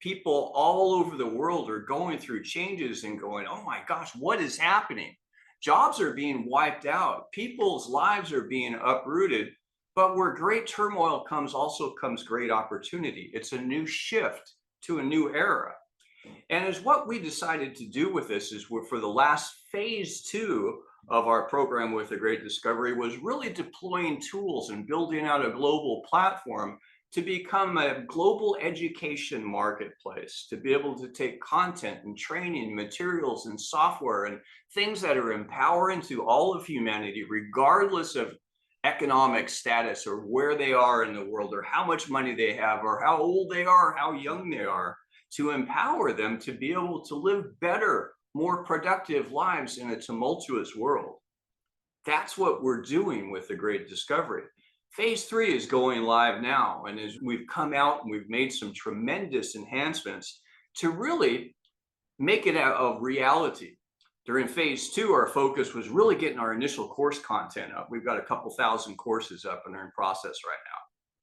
people all over the world are going through changes and going, oh my gosh, what is happening? Jobs are being wiped out. People's lives are being uprooted. But where great turmoil comes, also comes great opportunity. It's a new shift to a new era. And as what we decided to do with this is for the last phase two of our program with the Great Discovery was really deploying tools and building out a global platform to become a global education marketplace, to be able to take content and training materials and software and things that are empowering to all of humanity, regardless of economic status or where they are in the world or how much money they have or how old they are, or how young they are, to empower them to be able to live better, more productive lives in a tumultuous world. That's what we're doing with the Great Discovery. Phase three is going live now. And as we've come out and we've made some tremendous enhancements to really make it a reality. During phase two, our focus was really getting our initial course content up. We've got a couple thousand courses up and are in process right now.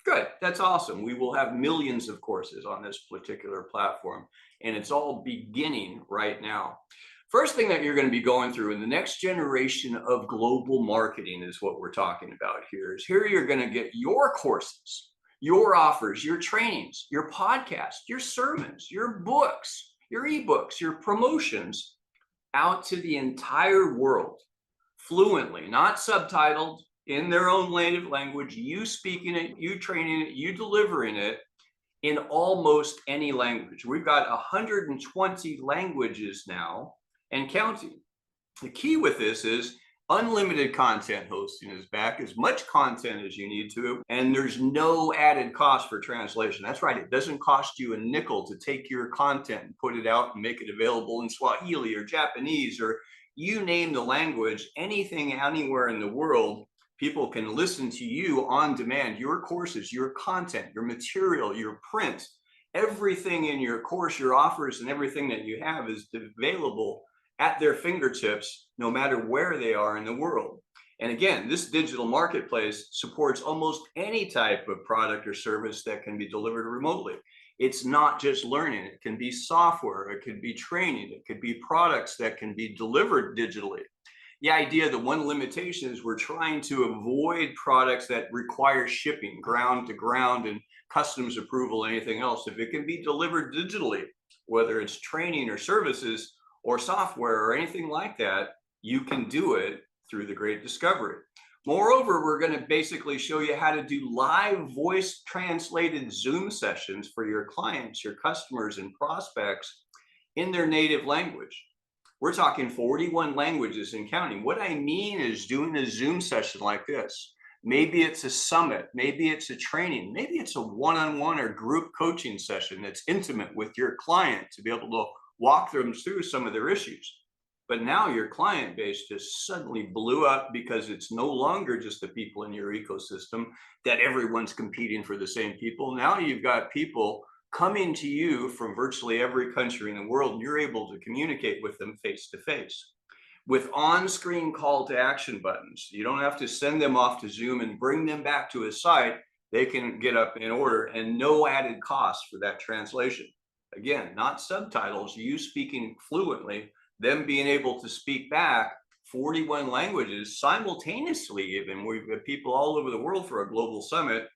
Good, that's awesome. We will have millions of courses on this particular platform, and it's all beginning right now. First thing that you're going to be going through in the next generation of global marketing is what we're talking about here. Is here you're going to get your courses, your offers, your trainings, your podcasts, your sermons, your books, your ebooks, your promotions out to the entire world fluently, not subtitled, in their own native language, you speaking it, you training it, you delivering it in almost any language. We've got 120 languages now and counting. The key with this is unlimited content hosting is back, as much content as you need to, and there's no added cost for translation. That's right, it doesn't cost you a nickel to take your content and put it out and make it available in Swahili or Japanese or you name the language, anything anywhere in the world. People can listen to you on demand, your courses, your content, your material, your print, everything in your course, your offers, and everything that you have is available at their fingertips, no matter where they are in the world. And again, this digital marketplace supports almost any type of product or service that can be delivered remotely. It's not just learning, it can be software, it could be training, it could be products that can be delivered digitally. The idea, the one limitation is we're trying to avoid products that require shipping ground to ground and customs approval, anything else. If it can be delivered digitally, whether it's training or services or software or anything like that, you can do it through the Great Discovery. Moreover, we're going to basically show you how to do live voice translated Zoom sessions for your clients, your customers, and prospects in their native language. We're talking 41 languages and counting. What I mean is doing a Zoom session like this. Maybe it's a summit, maybe it's a training, maybe it's a one-on-one or group coaching session that's intimate with your client to be able to walk them through some of their issues. But now your client base just suddenly blew up because it's no longer just the people in your ecosystem that everyone's competing for the same people. Now you've got people coming to you from virtually every country in the world, and you're able to communicate with them face to face with on-screen call to action buttons. You don't have to send them off to Zoom and bring them back to a site. They can get up in order and no added cost for that translation. Again, not subtitles, you speaking fluently, them being able to speak back 41 languages simultaneously. Even we've got people all over the world for a global summit,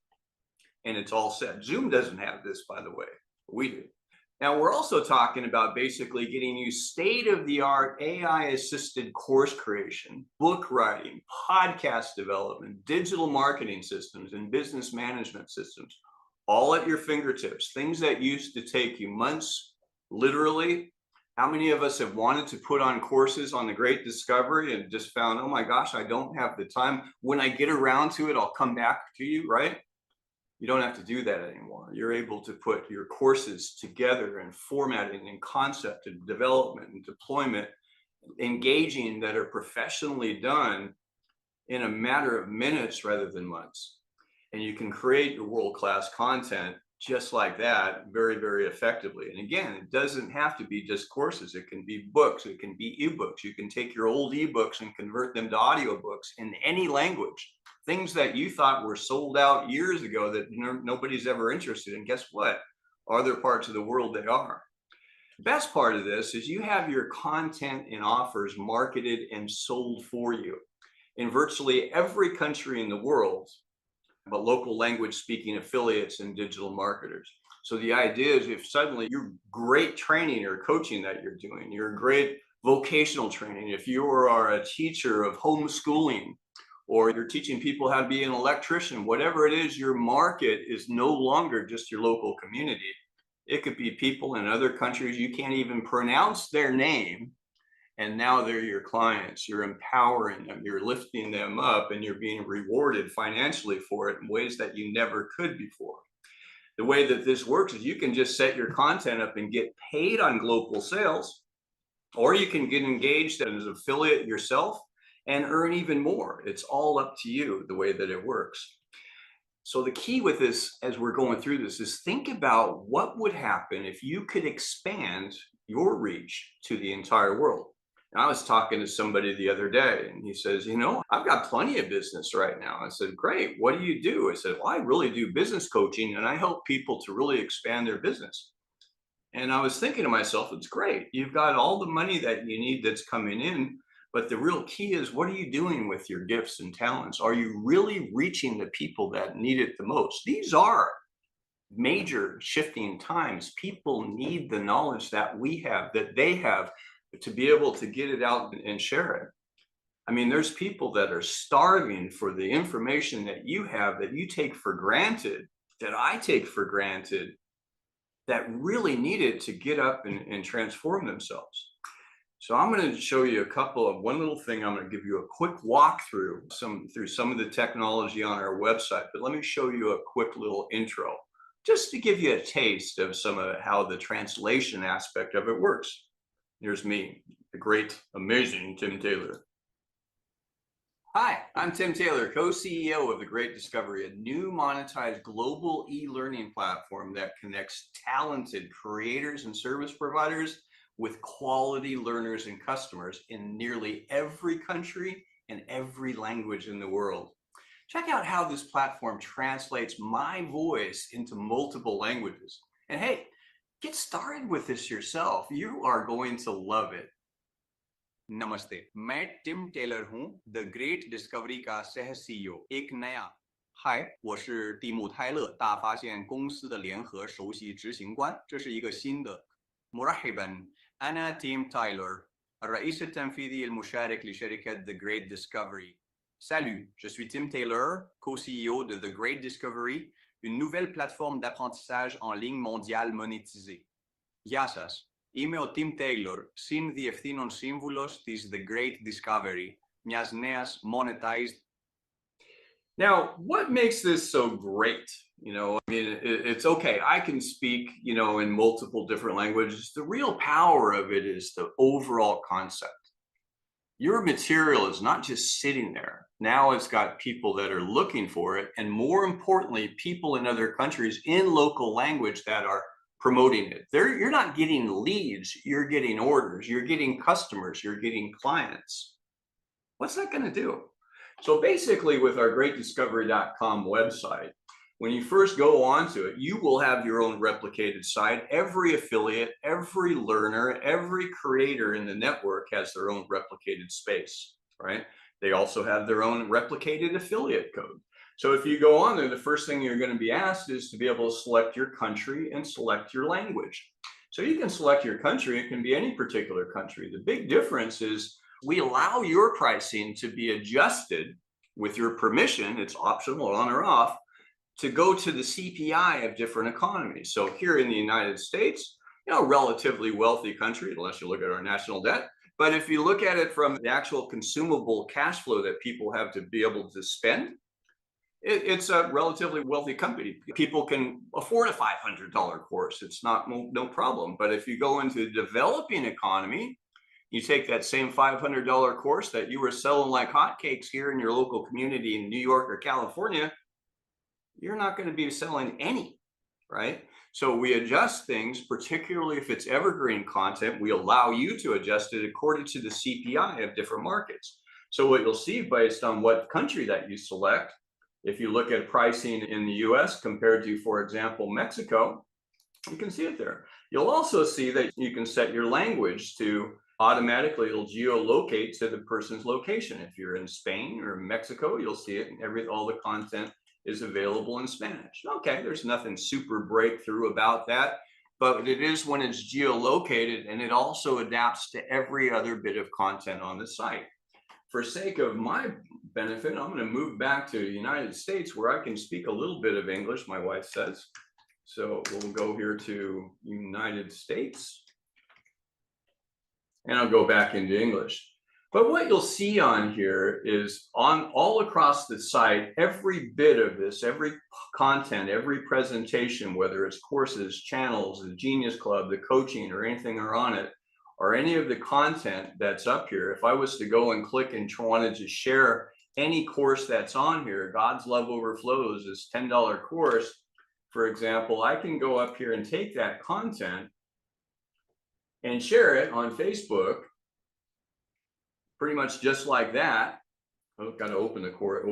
and it's all set. Zoom doesn't have this, by the way. We do. Now, we're also talking about basically getting you state-of-the-art AI-assisted course creation, book writing, podcast development, digital marketing systems, and business management systems, all at your fingertips. Things that used to take you months, literally. How many of us have wanted to put on courses on the Great Discovery and just found, oh my gosh, I don't have the time. When I get around to it, I'll come back to you, right? You don't have to do that anymore. You're able to put your courses together and formatting and concept and development and deployment, engaging that are professionally done in a matter of minutes rather than months. And you can create your world-class content just like that very, very effectively. And again, it doesn't have to be just courses. It can be books, it can be ebooks. You can take your old ebooks and convert them to audiobooks in any language. Things that you thought were sold out years ago that nobody's ever interested in. Guess what? Other parts of the world they are. The best part of this is you have your content and offers marketed and sold for you in virtually every country in the world, but local language speaking affiliates and digital marketers. So the idea is if suddenly you're great training or coaching that you're doing, you're great vocational training, if you are a teacher of homeschooling, or you're teaching people how to be an electrician, whatever it is, your market is no longer just your local community. It could be people in other countries you can't even pronounce their name, and now they're your clients. You're empowering them, you're lifting them up, and you're being rewarded financially for it in ways that you never could before. The way that this works is you can just set your content up and get paid on global sales, or you can get engaged as an affiliate yourself and earn even more. It's all up to you the way that it works. So the key with this, as we're going through this, is think about what would happen if you could expand your reach to the entire world. And I was talking to somebody the other day, and he says, I've got plenty of business right now. I said, great, what do you do? I said, well, I really do business coaching, and I help people to really expand their business. And I was thinking to myself, it's great. You've got all the money that you need that's coming in. But the real key is, what are you doing with your gifts and talents? Are you really reaching the people that need it the most? These are major shifting times. People need the knowledge that we have, that they have, to be able to get it out and share it. I mean, there's people that are starving for the information that you have, that you take for granted, that I take for granted, that really need it to get up and transform themselves. So I'm going to show you one little thing. I'm going to give you a quick walkthrough through some of the technology on our website, but let me show you a quick little intro, just to give you a taste of some of how the translation aspect of it works. Here's me, the great, amazing Tim Taylor. Hi, I'm Tim Taylor, co-CEO of The Great Discovery, a new monetized global e-learning platform that connects talented creators and service providers with quality learners and customers in nearly every country and every language in the world. Check out how this platform translates my voice into multiple languages. And hey, get started with this yourself. You are going to love it. नमस्ते, मैं Tim Taylor हूं, The Great Discovery का सह CEO, एक नया 嗨，我是蒂姆·泰勒大发现公司的联合首席执行官，这是一个新的 مرحبا أنا تيم تايلر الرئيس التنفيذي المشارك لشركة The Great Discovery. Salut, je suis Tim Taylor, co-CEO de The Great Discovery, une nouvelle plateforme d'apprentissage en ligne mondiale monétisée. Γεια σας. Είμαι ο Tim Taylor, συνδιευθύνων σύμβουλος της The Great Discovery, μιας νέας Monetized. Now, what makes this so great? It's okay. I can speak, in multiple different languages. The real power of it is the overall concept. Your material is not just sitting there. Now it's got people that are looking for it, and more importantly, people in other countries in local language that are promoting it. You're not getting leads, you're getting orders, you're getting customers, you're getting clients. What's that going to do? So basically, with our greatdiscovery.com website, when you first go onto it, you will have your own replicated site. Every affiliate, every learner, every creator in the network has their own replicated space, right? They also have their own replicated affiliate code. So if you go on there, the first thing you're going to be asked is to be able to select your country and select your language. So you can select your country. It can be any particular country. The big difference is we allow your pricing to be adjusted with your permission. It's optional, on or off, to go to the CPI of different economies. So here in the United States, relatively wealthy country, unless you look at our national debt. But if you look at it from the actual consumable cash flow that people have to be able to spend, it's a relatively wealthy company. People can afford a $500 course. It's no problem. But if you go into the developing economy, you take that same $500 course that you were selling like hotcakes here in your local community in New York or California, you're not going to be selling any, right? So we adjust things, particularly if it's evergreen content, we allow you to adjust it according to the CPI of different markets. So what you'll see based on what country that you select, if you look at pricing in the US compared to, for example, Mexico, You can see it there. You'll also see that you can set your language to automatically, it'll geolocate to the person's location. If you're in Spain or Mexico, you'll see it. All the content is available in Spanish. Okay, there's nothing super breakthrough about that, but it is when it's geolocated, and it also adapts to every other bit of content on the site. For sake of my benefit, I'm going to move back to the United States where I can speak a little bit of English, my wife says. So we'll go here to United States, and I'll go back into English. But what you'll see on here is on all across the site, every bit of this, every content, every presentation, whether it's courses, channels, the Genius Club, the coaching, or anything are on it, or any of the content that's up here. If I was to go and click and wanted to share any course that's on here, God's Love Overflows, this $10 course, for example, I can go up here and take that content and share it on Facebook, pretty much just like that. I've got to open the course,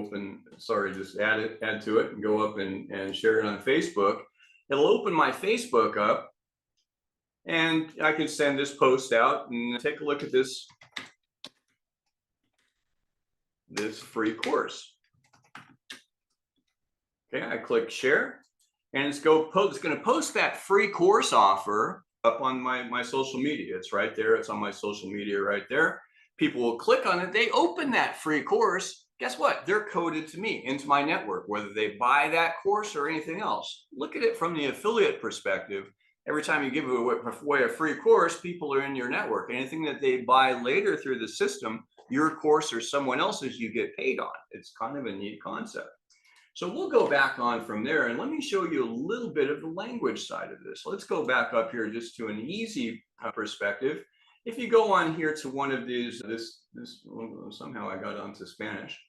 just add to it and go up and share it on Facebook. It'll open my Facebook up, and I can send this post out and take a look at this free course. Okay, I click share, and it's going to post that free course offer up on my social media. It's right there. It's on my social media right there. People will click on it. They open that free course. Guess what? They're coded to me, into my network, whether they buy that course or anything else. Look at it from the affiliate perspective. Every time you give away a free course, people are in your network. Anything that they buy later through the system, your course or someone else's, you get paid on. It's kind of a neat concept. So we'll go back on from there, and let me show you a little bit of the language side of this. Let's go back up here just to an easy perspective. If you go on here to one of these, somehow I got onto Spanish,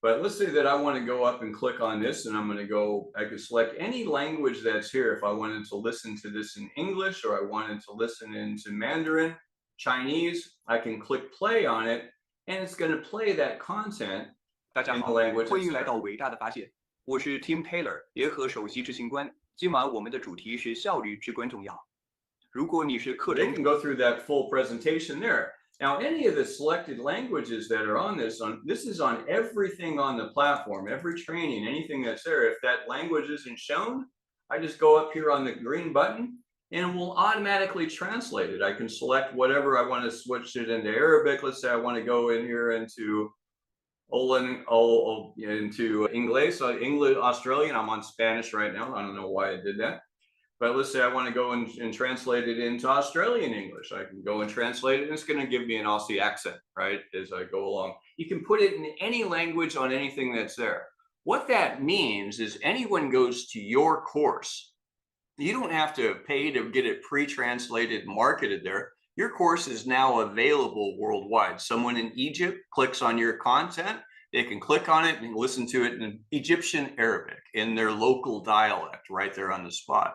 but let's say that I want to go up and click on this, and I could select any language that's here. If I wanted to listen to this in English, or I wanted to listen into Mandarin, Chinese, I can click play on it, and it's going to play that content. 大家好，欢迎来到伟大的发现。我是 Tim Taylor，联合首席执行官。今晚我们的主题是效率至关重要。如果你是课程， They can go through that full presentation there. Now, any of the selected languages that are on this is on everything on the platform, every training, anything that's there. If that language isn't shown, I just go up here on the green button, and it will automatically translate it. I can select whatever I want to switch it into Arabic. Let's say I want to go in here into English, Australian. I'm on Spanish right now. I don't know why I did that. But let's say I want to go and translate it into Australian English. I can go and translate it, and it's going to give me an Aussie accent, right, as I go along. You can put it in any language on anything that's there. What that means is anyone goes to your course, you don't have to pay to get it pre-translated and marketed there. Your course is now available worldwide. Someone in Egypt clicks on your content, they can click on it and listen to it in Egyptian Arabic, in their local dialect, right there on the spot.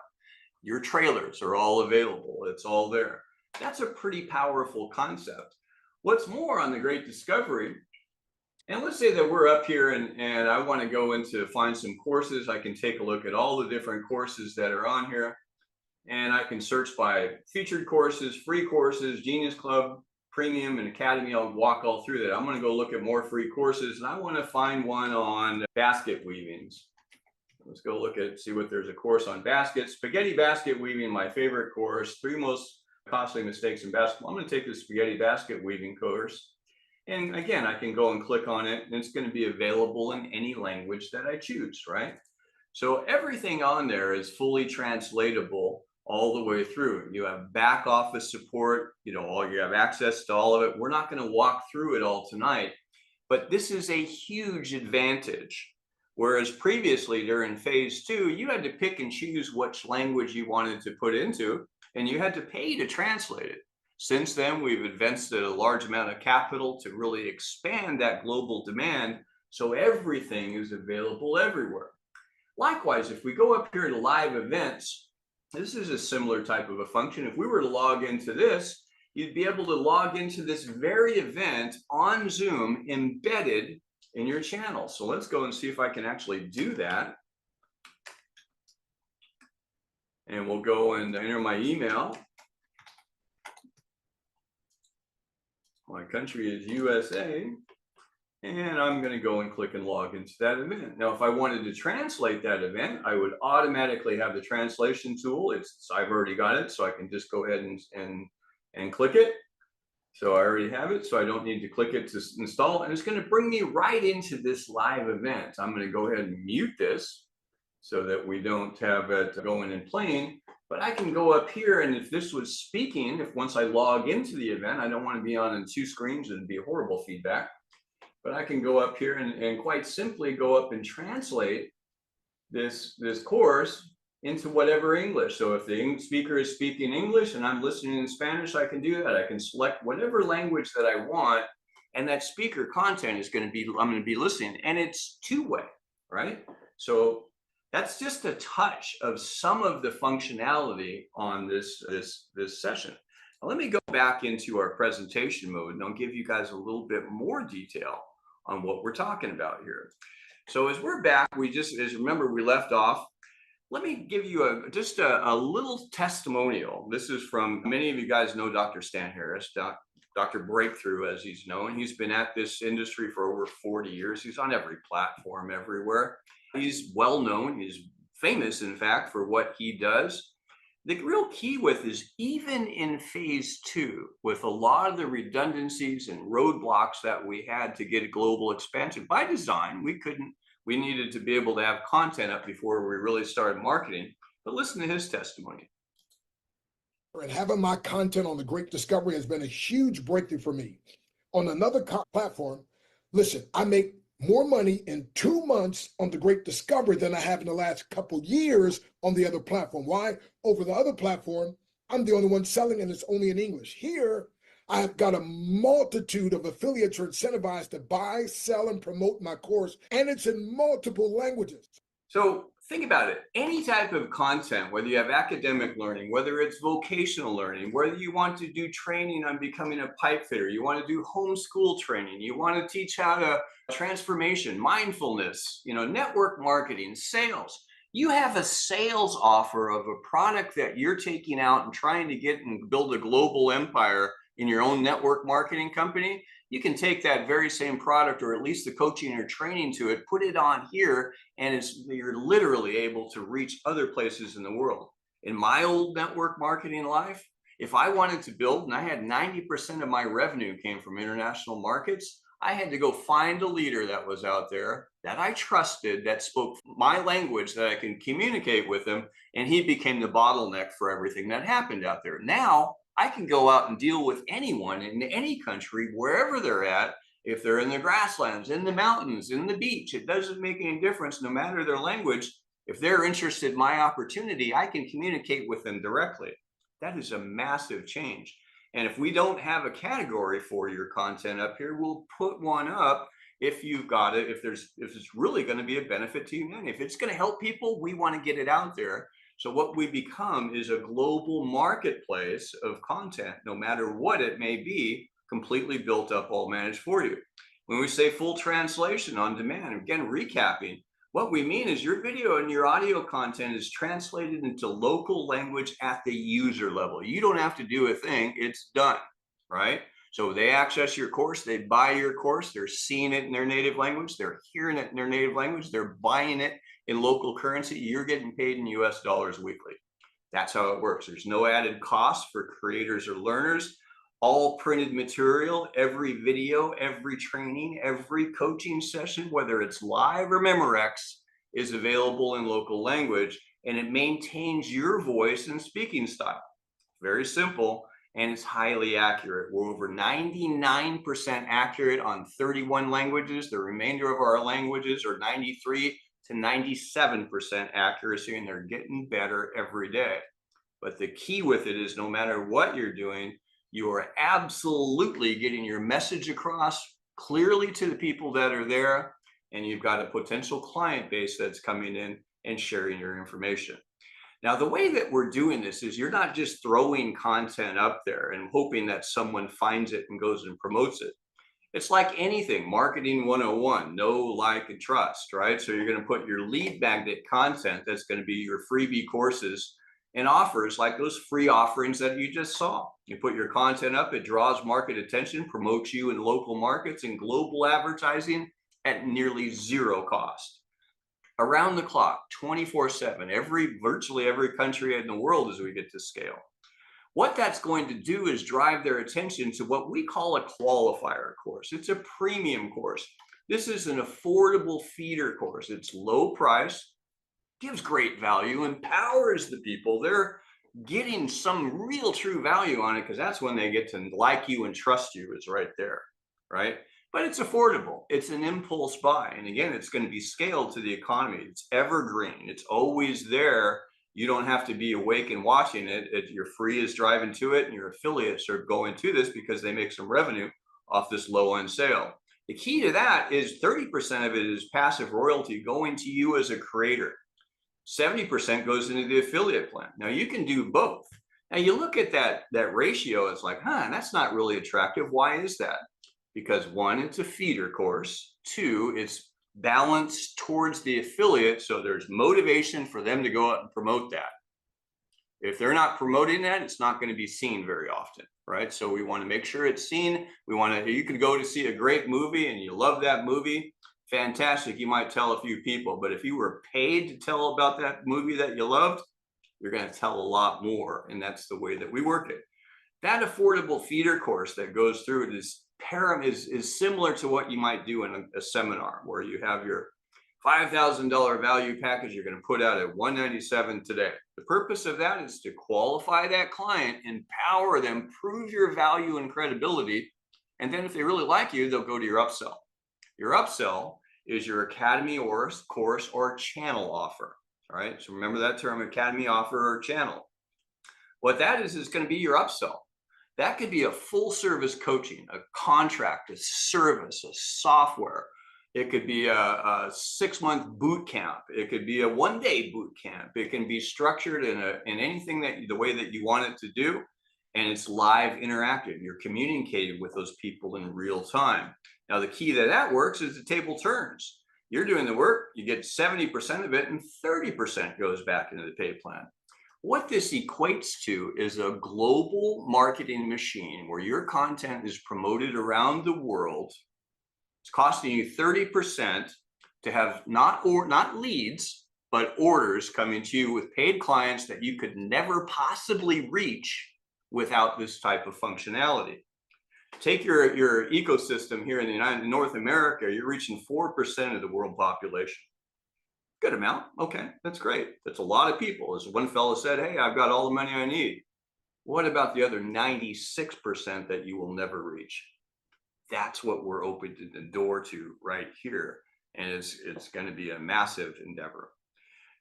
Your trailers are all available. It's all there. That's a pretty powerful concept. What's more, on the Great Discovery, and let's say that we're up here and I want to go into find some courses. I can take a look at all the different courses that are on here, and I can search by featured courses, free courses, Genius Club, Premium, and Academy. I'll walk all through that. I'm going to go look at more free courses, and I want to find one on basket weavings. Let's go see what there's a course on baskets. Spaghetti basket weaving, my favorite course. 3 most costly mistakes in basketball. I'm going to take the spaghetti basket weaving course. And again, I can go and click on it, and it's going to be available in any language that I choose, right? So everything on there is fully translatable all the way through. You have back office support, you have access to all of it. We're not going to walk through it all tonight, but this is a huge advantage. Whereas previously during phase 2, you had to pick and choose which language you wanted to put into, and you had to pay to translate it. Since then, we've invested a large amount of capital to really expand that global demand, so everything is available everywhere. Likewise, if we go up here to live events, this is a similar type of a function. If we were to log into this, you'd be able to log into this very event on Zoom embedded in your channel. So let's go and see if I can actually do that. And we'll go and enter my email. My country is USA. And I'm going to go and click and log into that event. Now, if I wanted to translate that event, I would automatically have the translation tool. I've already got it, so I can just go ahead and click it. So I already have it, so I don't need to click it to install. And it's going to bring me right into this live event. I'm going to go ahead and mute this so that we don't have it going and playing. But I can go up here, and if this was speaking, if once I log into the event, I don't want to be on 2 screens, it'd be horrible feedback. But I can go up here and quite simply go up and translate this course into whatever English. So if the speaker is speaking English and I'm listening in Spanish, I can do that. I can select whatever language that I want, and that speaker content is going to be, I'm going to be listening, and it's 2-way, right? So that's just a touch of some of the functionality on this session. Now let me go back into our presentation mode, and I'll give you guys a little bit more detail on what we're talking about here. So as we're back, as remember, we left off. Let me give you just a little testimonial. This is from, many of you guys know Dr. Stan Harris, Dr. Breakthrough, as he's known. He's been at this industry for over 40 years. He's on every platform everywhere. He's well known. He's famous, in fact, for what he does. The real key with is, even in phase 2, with a lot of the redundancies and roadblocks that we had to get a global expansion by design, we needed to be able to have content up before we really started marketing. But listen to his testimony. And having my content on the Great Discovery has been a huge breakthrough for me. On another platform, listen, I make more money in 2 months on the Great Discovery than I have in the last couple years on the other platform. Why? Over the other platform, I'm the only one selling, and it's only in English. Here, I've got a multitude of affiliates who are incentivized to buy, sell, and promote my course, and it's in multiple languages. So think about it. Any type of content, whether you have academic learning, whether it's vocational learning, whether you want to do training on becoming a pipe fitter, you want to do homeschool training, you want to teach how to transformation, mindfulness, network marketing, sales. You have a sales offer of a product that you're taking out and trying to get and build a global empire in your own network marketing company. You can take that very same product, or at least the coaching or training to it, put it on here, and you're literally able to reach other places in the world. In my old network marketing life, if I wanted to build, and I had 90% of my revenue came from international markets, I had to go find a leader that was out there that I trusted, that spoke my language, that I can communicate with him, and he became the bottleneck for everything that happened out there. Now, I can go out and deal with anyone in any country, wherever they're at. If they're in the grasslands, in the mountains, in the beach, it doesn't make any difference, no matter their language. If they're interested in my opportunity, I can communicate with them directly. That is a massive change. And if we don't have a category for your content up here, we'll put one up if you've got it, if it's really going to be a benefit to you. And if it's going to help people, we want to get it out there. So what we become is a global marketplace of content, no matter what it may be, completely built up, all managed for you. When we say full translation on demand, again, recapping, what we mean is your video and your audio content is translated into local language at the user level. You don't have to do a thing, it's done, right? So they access your course, they buy your course, they're seeing it in their native language, they're hearing it in their native language, they're buying it in local currency, you're getting paid in US dollars weekly. That's how it works. There's no added cost for creators or learners. All printed material, every video, every training, every coaching session, whether it's live or Memorex, is available in local language, and it maintains your voice and speaking style. Very simple, and it's highly accurate. We're over 99% accurate on 31 languages. The remainder of our languages are 93 to 97% accuracy, and they're getting better every day. But the key with it is, no matter what you're doing, you are absolutely getting your message across clearly to the people that are there, and you've got a potential client base that's coming in and sharing your information. Now, the way that we're doing this is, you're not just throwing content up there and hoping that someone finds it and goes and promotes it. It's like anything, marketing 101, know, like, and trust, right? So you're going to put your lead magnet content, that's going to be your freebie courses and offers like those free offerings that you just saw. You put your content up, it draws market attention, promotes you in local markets and global advertising at nearly zero cost. Around the clock, 24/7, virtually every country in the world as we get to scale. What that's going to do is drive their attention to what we call a qualifier course. It's a premium course. This is an affordable feeder course. It's low price, gives great value, empowers the people. They're getting some real true value on it because that's when they get to like you and trust you is right there, right? But it's affordable. It's an impulse buy. And again, it's going to be scaled to the economy. It's evergreen. It's always there. You don't have to be awake and watching it. Your free is driving to it and your affiliates are going to this because they make some revenue off this low end sale. The key to that is 30% of it is passive royalty going to you as a creator. 70% goes into the affiliate plan. Now you can do both. Now you look at that ratio, it's like, that's not really attractive. Why is that? Because one, it's a feeder course. Two, it's balanced towards the affiliate. So there's motivation for them to go out and promote that. If they're not promoting that, it's not going to be seen very often, right? So we want to make sure it's seen. You can go to see a great movie and you love that movie. Fantastic. You might tell a few people, but if you were paid to tell about that movie that you loved, you're going to tell a lot more. And that's the way that we work it. That affordable feeder course that goes through it is similar to what you might do in a seminar where you have your $5,000 value package you're going to put out at $197 today. The purpose of that is to qualify that client, empower them, prove your value and credibility. And then if they really like you, they'll go to your upsell. Your upsell is your academy or course or channel offer. All right. So remember that term, academy offer or channel. What that is going to be your upsell. That could be a full service coaching, a contract, a service, a software. It could be a 6-month boot camp. It could be a 1-day boot camp. It can be structured in anything the way that you want it to do. And it's live interactive. You're communicating with those people in real time. Now, the key to that works is the table turns. You're doing the work, you get 70% of it and 30% goes back into the pay plan. What this equates to is a global marketing machine where your content is promoted around the world. It's costing you 30% to have not leads, but orders coming to you with paid clients that you could never possibly reach without this type of functionality. Take your ecosystem here in North America, you're reaching 4% of the world population. Good amount. Okay, that's great. That's a lot of people. As one fellow said, hey, I've got all the money I need. What about the other 96% that you will never reach? That's what we're opening the door to right here. And it's going to be a massive endeavor.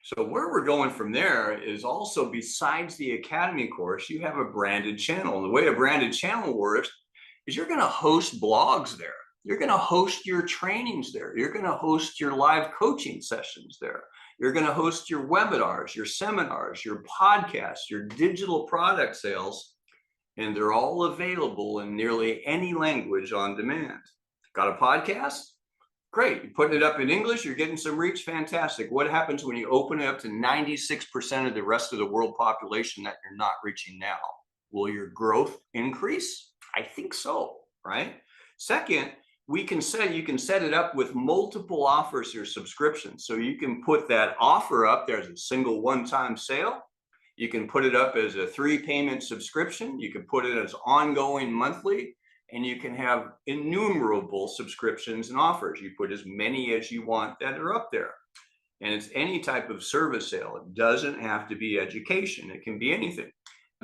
So where we're going from there is also, besides the academy course, you have a branded channel. And the way a branded channel works is you're going to host blogs there. You're going to host your trainings there. You're going to host your live coaching sessions there. You're going to host your webinars, your seminars, your podcasts, your digital product sales, and they're all available in nearly any language on demand. Got a podcast? Great. You're putting it up in English. You're getting some reach. Fantastic. What happens when you open it up to 96% of the rest of the world population that you're not reaching now? Will your growth increase? I think so, right? Second, you can set it up with multiple offers or subscriptions. So you can put that offer up there as a single one-time sale. You can put it up as a 3-payment subscription. You can put it as ongoing monthly, and you can have innumerable subscriptions and offers. You put as many as you want that are up there. And it's any type of service sale. It doesn't have to be education. It can be anything.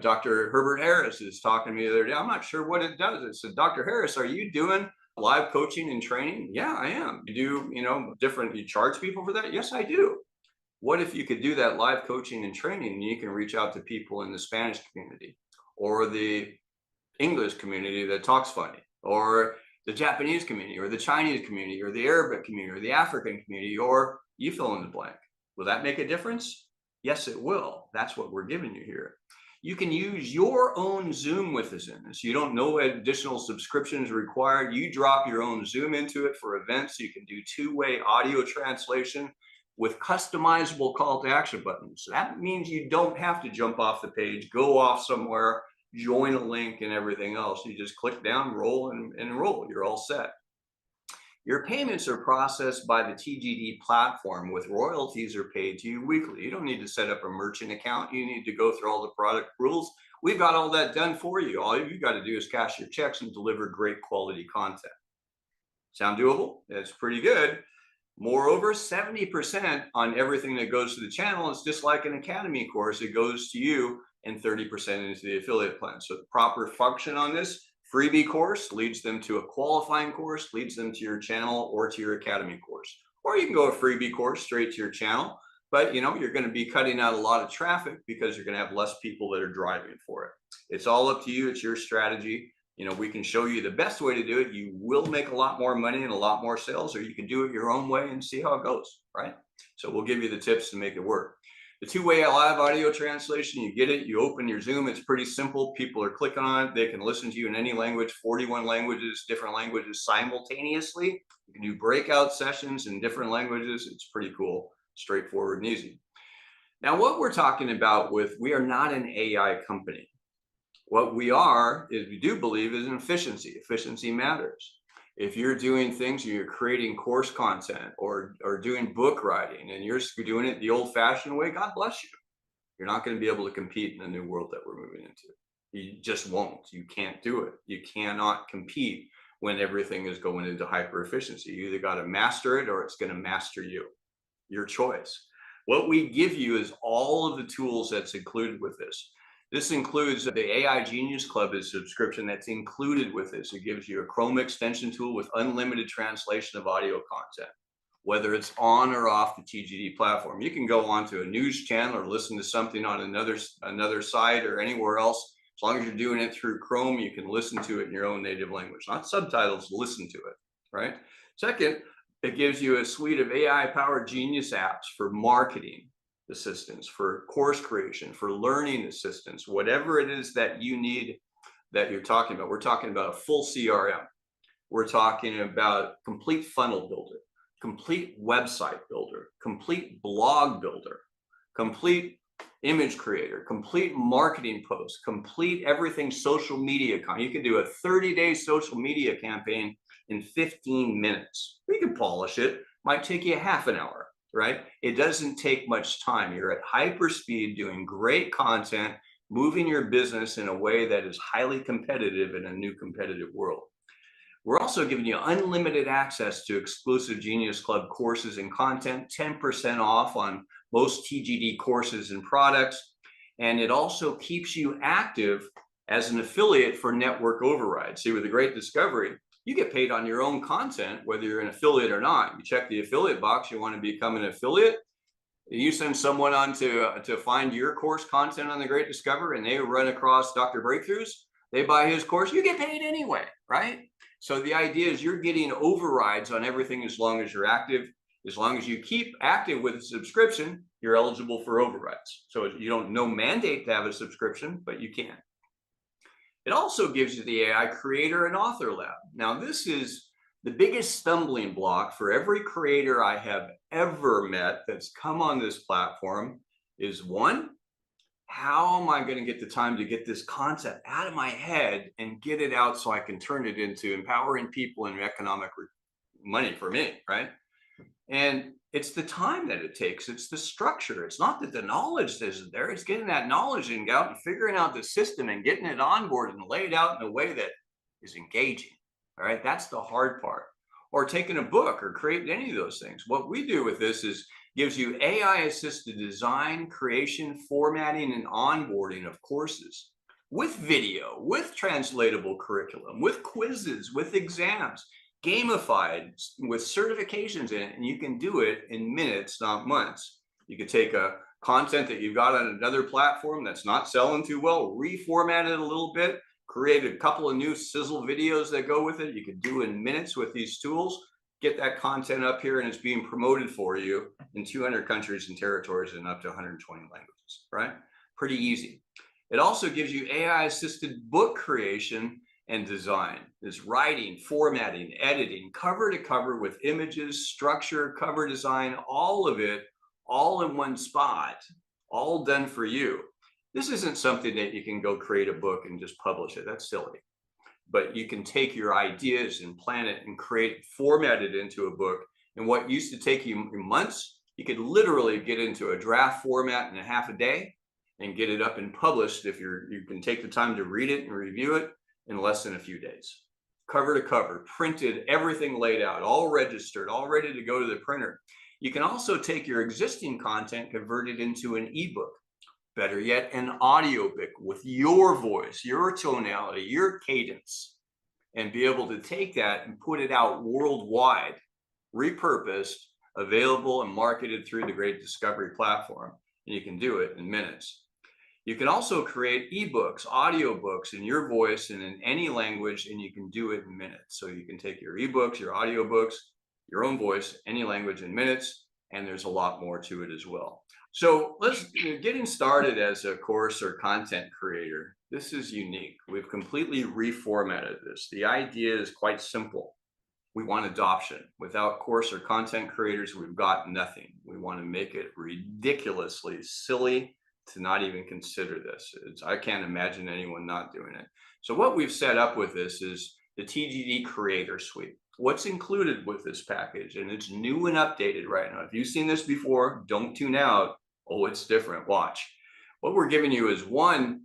Dr. Herbert Harris is talking to me the other day. I'm not sure what it does. I said, Dr. Harris, are you doing live coaching and training? Yeah, I am. You do, you charge people for that? Yes, I do. What if you could do that live coaching and training and you can reach out to people in the Spanish community or the English community that talks funny, or the Japanese community or the Chinese community or the Arabic community or the African community, or you fill in the blank. Will that make a difference? Yes, it will. That's what we're giving you here. You can use your own Zoom with us in this. You don't know additional subscriptions required. You drop your own Zoom into it for events. You can do 2-way audio translation. with customizable call to action buttons. That means you don't have to jump off the page, go off somewhere, join a link and everything else. You just click down, roll, and enroll. You're all set. Your payments are processed by the TGD platform, with royalties are paid to you weekly. You don't need to set up a merchant account. You need to go through all the product rules. We've got all that done for you. All you got to do is cash your checks and deliver great quality content. Sound doable? That's pretty good. Moreover, 70% on everything that goes to the channel is just like an academy course. It goes to you, and 30% into the affiliate plan. So the proper function on this freebie course leads them to a qualifying course, leads them to your channel or to your academy course. Or you can go a freebie course straight to your channel, but you know, you're going to be cutting out a lot of traffic because you're going to have less people that are driving for it. It's all up to you. It's your strategy. You know, we can show you the best way to do it. You will make a lot more money and a lot more sales, or you can do it your own way and see how it goes, right? So we'll give you the tips to make it work. The two-way live audio translation, you get it, you open your Zoom, it's pretty simple. People are clicking on it. They can listen to you in any language, 41 languages, different languages simultaneously. You can do breakout sessions in different languages. It's pretty cool, straightforward and easy. Now, what we're talking about we are not an AI company. What we are is, we do believe, is an efficiency. Efficiency matters. If you're doing things, you're creating course content or doing book writing, and you're doing it the old-fashioned way, God bless you. You're not going to be able to compete in the new world that we're moving into. You just won't. You can't do it. You cannot compete when everything is going into hyper efficiency. You either got to master it or it's going to master you. Your choice. What we give you is all of the tools that's included with this. This includes the AI Genius Club is a subscription that's included with this. It gives you a Chrome extension tool with unlimited translation of audio content, whether it's on or off the TGD platform. You can go onto a news channel or listen to something on another site or anywhere else. As long as you're doing it through Chrome, you can listen to it in your own native language, not subtitles, listen to it, right? Second, it gives you a suite of AI-powered genius apps for marketing assistance, for course creation, for learning assistance, whatever it is that you need that you're talking about. We're talking about a full CRM. We're talking about complete funnel builder, complete website builder, complete blog builder, complete image creator, complete marketing post, complete everything social media. You can do a 30-day social media campaign in 15 minutes. You can polish it. Might take you half an hour. Right? It doesn't take much time. You're at hyper speed doing great content, moving your business in a way that is highly competitive in a new competitive world. We're also giving you unlimited access to exclusive Genius Club courses and content, 10% off on most TGD courses and products. And it also keeps you active as an affiliate for network override. See, with the Great Discovery, you get paid on your own content, whether you're an affiliate or not. You check the affiliate box, you want to become an affiliate. You send someone on to find your course content on the Great Discovery, and they run across Dr. Breakthroughs. They buy his course, you get paid anyway, right? So the idea is you're getting overrides on everything as long as you're active. As long as you keep active with a subscription, you're eligible for overrides. So you don't, no mandate to have a subscription, but you can. It also gives you the AI Creator and Author Lab. Now, this is the biggest stumbling block for every creator I have ever met that's come on this platform is, one, how am I going to get the time to get this concept out of my head and get it out so I can turn it into empowering people and economic money for me, right? And it's the time that it takes. It's the structure. It's not that the knowledge isn't there. It's getting that knowledge and out and figuring out the system and getting it on board and laid out in a way that is engaging. All right. That's the hard part. Or taking a book or creating any of those things. What we do with this is gives you AI assisted design, creation, formatting, and onboarding of courses with video, with translatable curriculum, with quizzes, with exams, gamified with certifications in it, and you can do it in minutes, not months. You could take a content that you've got on another platform that's not selling too well, reformat it a little bit, create a couple of new sizzle videos that go with it. You could do in minutes with these tools, get that content up here, and it's being promoted for you in 200 countries and territories and up to 120 languages, right? Pretty easy. It also gives you AI assisted book creation and design. Is writing, formatting, editing, cover to cover with images, structure, cover design, all of it all in one spot, all done for you. This isn't something that you can go create a book and just publish it. That's silly. But you can take your ideas and plan it and format it into a book. And what used to take you months, you could literally get into a draft format in a half a day and get it up and published if you can take the time to read it and review it in less than a few days. Cover to cover, printed, everything laid out, all registered, all ready to go to the printer. You can also take your existing content, convert it into an ebook. Better yet, an audiobook with your voice, your tonality, your cadence, and be able to take that and put it out worldwide, repurposed, available and marketed through the Great Discovery platform. And you can do it in minutes. You can also create ebooks, audiobooks in your voice and in any language, and you can do it in minutes. So you can take your ebooks, your audiobooks, your own voice, any language in minutes, and there's a lot more to it as well. So getting started as a course or content creator, this is unique. We've completely reformatted this. The idea is quite simple. We want adoption. Without course or content creators, we've got nothing. We want to make it ridiculously silly to not even consider this. I can't imagine anyone not doing it. So what we've set up with this is the TGD Creator Suite. What's included with this package, and it's new and updated right now. If you've seen this before, don't tune out. Oh, it's different. Watch. What we're giving you is one,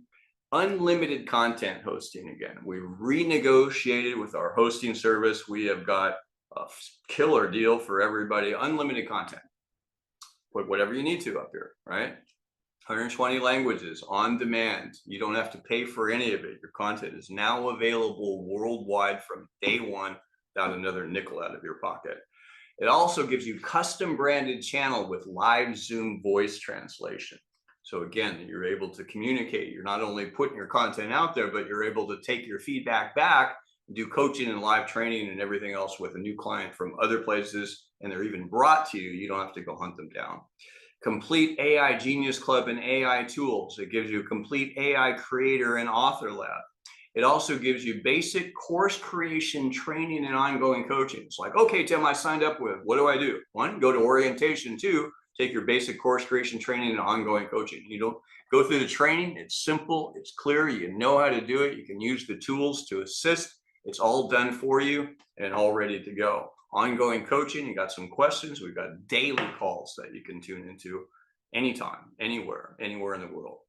unlimited content hosting again. We renegotiated with our hosting service. We have got a killer deal for everybody. Unlimited content. Put whatever you need to up here, right? 120 languages on demand. You don't have to pay for any of it. Your content is now available worldwide from day one without another nickel out of your pocket. It also gives you custom branded channel with live Zoom voice translation. So again, you're able to communicate. You're not only putting your content out there, but you're able to take your feedback back, do coaching and live training and everything else with a new client from other places, and they're even brought to you. You don't have to go hunt them down. Complete AI Genius Club and AI tools. It gives you a complete AI creator and author lab. It also gives you basic course creation training and ongoing coaching. It's like, okay, Tim, I signed up with, what do I do? One, go to orientation. Two, take your basic course creation training and ongoing coaching. You don't go through the training. It's simple. It's clear. You know how to do it. You can use the tools to assist. It's all done for you and all ready to go. Ongoing coaching. You got some questions. We've got daily calls that you can tune into anytime, anywhere in the world.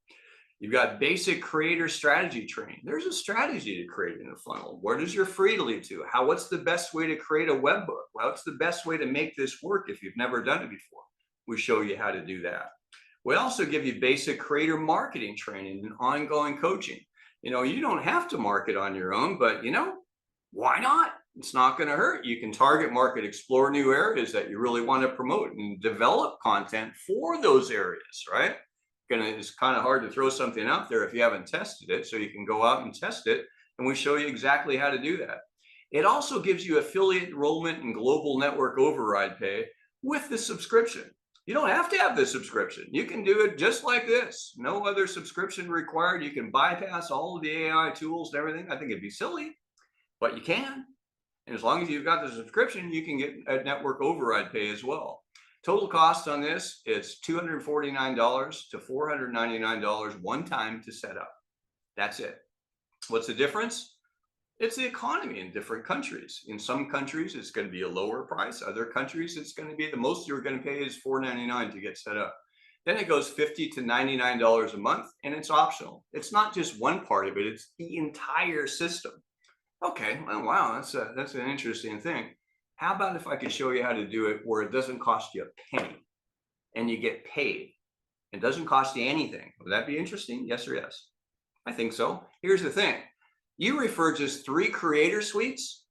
You've got basic creator strategy training. There's a strategy to creating a funnel. Where does your free lead to? What's the best way to create a web book? What's the best way to make this work if you've never done it before? We show you how to do that. We also give you basic creator marketing training and ongoing coaching. You don't have to market on your own, but why not? It's not going to hurt. You can target market, explore new areas that you really want to promote and develop content for those areas, right? It's kind of hard to throw something out there if you haven't tested it. So you can go out and test it, and we show you exactly how to do that. It also gives you affiliate enrollment and global network override pay with the subscription. You don't have to have the subscription. You can do it just like this. No other subscription required. You can bypass all of the AI tools and everything. I think it'd be silly, but you can. And as long as you've got the subscription, you can get a network override pay as well. Total cost on this is $249 to $499 one time to set up. That's it. What's the difference? It's the economy in different countries. In some countries, it's going to be a lower price. Other countries, it's going to be the most you're going to pay is $499 to get set up. Then it goes $50 to $99 a month, and it's optional. It's not just one part of it. It's the entire system. Okay, well, wow, that's an interesting thing. How about if I could show you how to do it where it doesn't cost you a penny and you get paid? It doesn't cost you anything. Would that be interesting? Yes or yes? I think so. Here's the thing. You refer just 3 creator suites,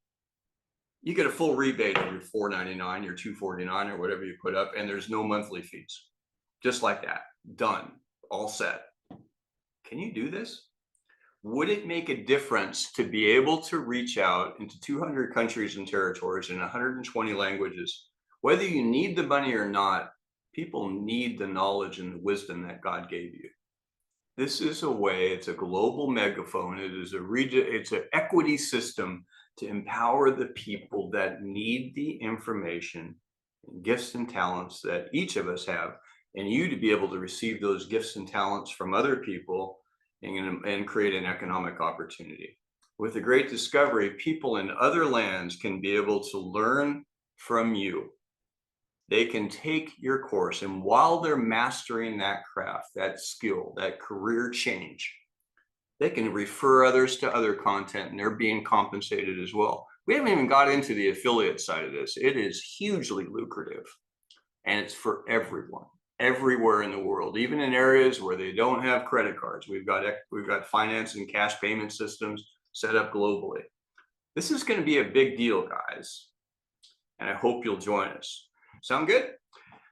you get a full rebate of your $499, your $249, or whatever you put up, and there's no monthly fees. Just like that. Done. All set. Can you do this? Would it make a difference to be able to reach out into 200 countries and territories in 120 languages? Whether you need the money or not, people need the knowledge and the wisdom that God gave you. This is a way, it's a global megaphone. It's an equity system to empower the people that need the information, gifts and talents that each of us have and you to be able to receive those gifts and talents from other people and create an economic opportunity. With the Great Discovery, people in other lands can be able to learn from you. They can take your course, and while they're mastering that craft, that skill, that career change, they can refer others to other content, and they're being compensated as well. We haven't even got into the affiliate side of this. It is hugely lucrative, and it's for everyone, everywhere in the world, even in areas where they don't have credit cards. We've got finance and cash payment systems set up globally. This is going to be a big deal, guys, and I hope you'll join us. Sound good?